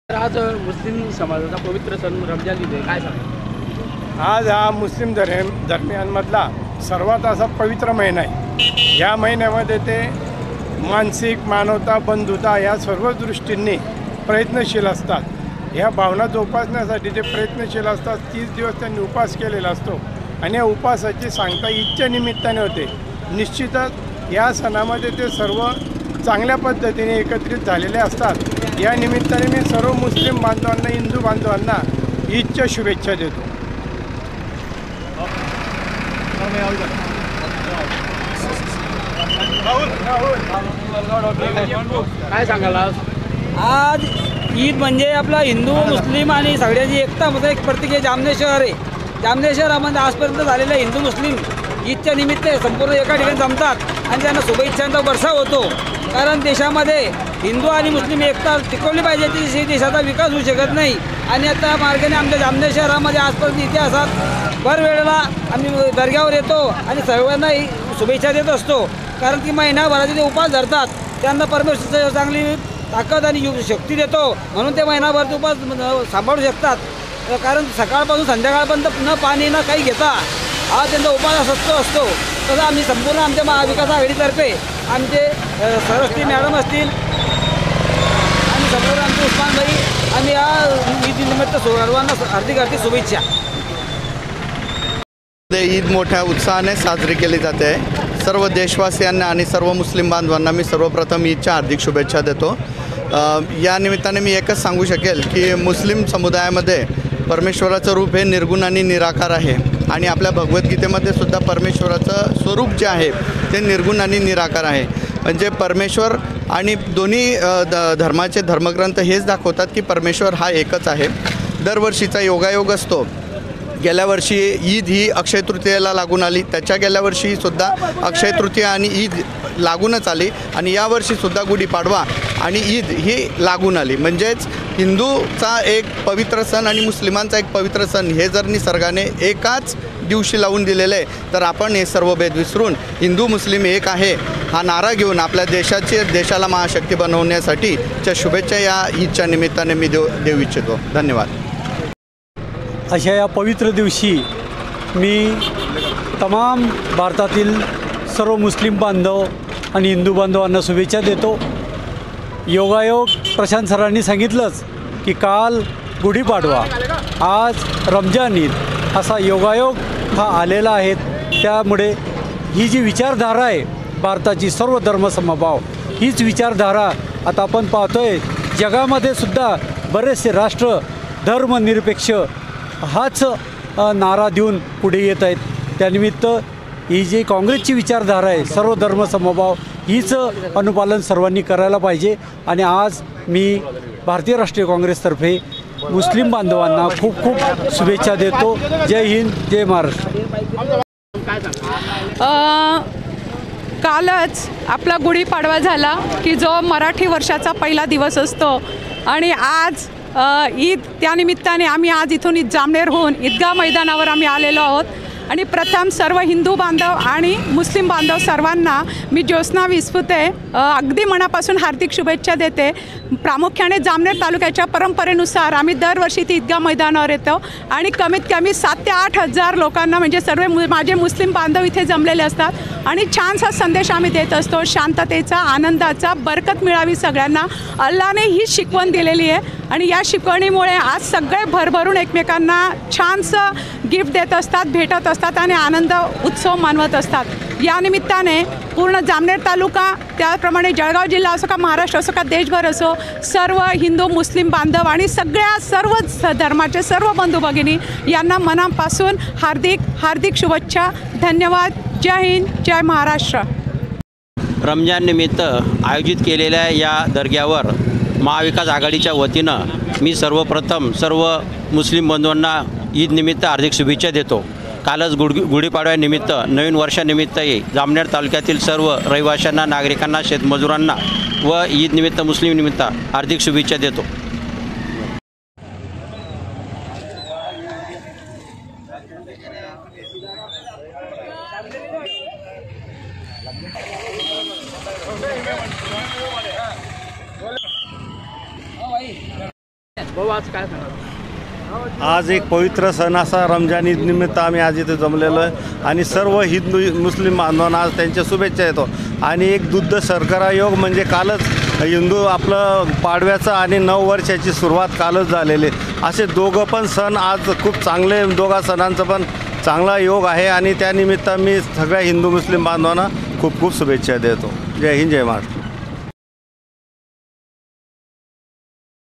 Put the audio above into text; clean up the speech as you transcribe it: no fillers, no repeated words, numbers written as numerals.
आज मुस्लिम समाजाचा पवित्र सण रमजान ईद आहे, काय सांगा? आज हा मुस्लिम धर्मियांमधला सर्वात असा पवित्र महिना आहे। या महिन्यामध्ये ते मानसिक मानवता बंधुता या सर्व दृष्टींनी प्रयत्नशील असतात। ह्या भावना जोपासण्यासाठी ते प्रयत्नशील असतात। 30 दिवस त्यांनी उपवास केलेला असतो आणि या उपवासाची सांगता ईदच्या निमित्ताने होते। निश्चितच या सणामध्ये ते सर्व चांगल्या पद्धतीने एकत्रित झालेले असतात। या निमित्ताने मी सर्व मुस्लिम बांधवांना हिंदू बांधवांना ईदच्या शुभेच्छा देतो। काय सांगाल आज ईद म्हणजे आपला हिंदू मुस्लिम आणि सगळ्यांची एकता मध्ये एक प्रतीक आहे। जामनेर शहर आहे। जामनेर शहरामध्ये आजपर्यंत झालेल्या हिंदू मुस्लिम ईदच्या निमित्त संपूर्ण एका ठिकाणी जमतात आणि त्यांना शुभेच्छांचा वर्षाव होतो। कारण देशामध्ये हिंदू आणि मुस्लिम एकता टिकवली पाहिजे, ती देशाचा विकास होऊ शकत नाही। आणि आता मार्गाने आमच्या जामनेर शहरामध्ये आजपर्यंत इतिहासात भर वेळेला आम्ही दर्ग्यावर येतो आणि सर्वांना शुभेच्छा देत असतो। कारण की महिनाभराचे ते उपवास धरतात, त्यांना परमेश्वर चांगली ताकद आणि शक्ती देतो, म्हणून ते महिनाभर ते उपवास सांभाळू शकतात। कारण सकाळपासून संध्याकाळपर्यंत न पाणी न काही घेता हा त्यांचा उपवास असतो। तसं आम्ही संपूर्ण आमच्या महाविकास आघाडीतर्फे आमचे सर असतील, मॅडम असतील आणि संपूर्ण आमचे उस्मान भाई आम्ही या ईदनिमित्त सर्वांना हार्दिक शुभेच्छा। ईद मोठ्या उत्साहाने साजरी केली जाते। सर्व देशवासियांना आणि सर्व मुस्लिम बांधवांना मी सर्वप्रथम ईदच्या हार्दिक शुभेच्छा देतो। या निमित्ताने मी एकच सांगू शकेल की मुस्लिम समुदायामध्ये परमेश्वराचं रूप हे निर्गुण आणि निराकार आहे आणि आपल्या भगवद्गीतेमध्ये सुद्धा परमेश्वराचं स्वरूप जे आहे ते निर्गुण आणि निराकार आहे। म्हणजे परमेश्वर आणि दोन्ही धर्माचे धर्मग्रंथ हेच दाखवतात की परमेश्वर हा एकच आहे। दरवर्षीचा योगायोग असतो। गेल्या वर्षी ईद ही अक्षय तृतीयेला लागून आली, त्याच्या गेल्या वर्षीसुद्धा अक्षय तृतीया आणि ईद लागूनच आली आणि यावर्षीसुद्धा गुढीपाडवा आणि ईद ही लागून आली। म्हणजेच हिंदूचा एक पवित्र सण आणि मुस्लिमांचा एक पवित्र सण हे जर निसर्गाने एकाच दिवशी लावून दिलेले आहे तर आपण हे सर्व भेद विसरून हिंदू मुस्लिम एक आहे हा नारा घेऊन आपल्या देशाला महाशक्ती बनवण्यासाठी च्या शुभेच्छा या ईदच्या निमित्ताने मी देऊ इच्छितो। धन्यवाद। अशा या पवित्र दिवशी मी तमाम भारतातील सर्व मुस्लिम बांधव आणि हिंदू बांधवांना शुभेच्छा देतो। योगायोग प्रशांत सरांनी सांगितलंच की काल गुढीपाडवा, आज रमजान ईद असा योगायोग हा आलेला आहे। त्यामुळे ही जी विचारधारा आहे भारताची सर्व धर्मसमभाव हीच विचारधारा आता आपण पाहतोय जगामध्ये सुद्धा बरेचसे राष्ट्र धर्मनिरपेक्ष हाच नारा देऊन पुढे येत आहेत। त्यानिमित्त ही जी काँग्रेसची विचारधारा आहे सर्व धर्मसमभाव हीच अनुपालन सर्वांनी करायला पाहिजे। आणि आज मी भारतीय राष्ट्रीय काँग्रेसतर्फे मुस्लिम बांधवांना खूप खूप शुभेच्छा देतो। जय हिंद, जय महाराष्ट्र। कालच आपला गुढीपाडवा झाला की जो मराठी वर्षाचा पहिला दिवस असतो आणि आज ईद त्यानिमित्ताने आम्ही आज इथून जामनेरहून ईदगाह मैदानावर आम्ही आलेलो आहोत। आणि प्रथम सर्व हिंदू बांधव आणि मुस्लिम बांधव सर्वांना मी ज्योत्स्ना विस्फुते अगदी मनापासून हार्दिक शुभेच्छा देते। प्रामुख्याने जामनेर तालुक्याच्या परंपरेनुसार आम्ही दरवर्षी ती ईदगाह मैदानावर येतो आणि कमीत कमी 7 ते 8 हजार लोकांना म्हणजे सर्व माझे मुस्लिम बांधव इथे जमलेले असतात आणि छानसा संदेश आम्ही देत असतो, शांततेचा, आनंदाचा, बरकत मिळावी सगळ्यांना। अल्लाने ही शिकवण दिलेली आहे आणि या शिकवणीमुळे आज सगळे भरभरून एकमेकांना छानसं गिफ्ट देत असतात, भेटत असतात आणि आनंद उत्सव मानवत असतात। या निमित्ताने पूर्ण जामनेर तालुका, त्याप्रमाणे जळगाव जिल्हा असो का महाराष्ट्र असो का देशभर असो, सर्व हिंदू मुस्लिम बांधव आणि सर्वच धर्माचे सर्व बंधू भगिनी यांना मनापासून हार्दिक हार्दिक शुभेच्छा। धन्यवाद। जय हिंद, जय महाराष्ट्र। रमजान निमित्त आयोजित केलेल्या या दर्ग्यावर महाविकास आघाडीच्या वतीनं मी सर्वप्रथम सर्व मुस्लिम बंधूंना ईद निमित्त हार्दिक शुभेच्छा देतो। कालच गुढीपाडव्यानिमित्त नवीन वर्षानिमित्तही जामनेर तालुक्यातील सर्व रहिवाशांना, नागरिकांना, शेतमजुरांना व ईद निमित्त मुस्लिम निमित्त हार्दिक शुभेच्छा देतो। भाऊ आज काय सांगा? आज एक पवित्र सण असा रमजान ईद निमित्त आम्ही आज इथे जमलेलो आहे आणि सर्व हिंदू मुस्लिम बांधवांना आज त्यांच्या शुभेच्छा देतो. आणि एक दुग्ध शर्करा योग म्हणजे कालच हिंदू आपलं पाडव्याचं आणि नववर्षाची सुरुवात कालच झालेली. असे दोघं पण सण आज खूप चांगले, दोघा सणांचं पण चांगला योग आहे आणि त्यानिमित्त मी सगळ्या हिंदू मुस्लिम बांधवांना खूप खूप शुभेच्छा देतो. जय हिंद, जय महाराष्ट्र.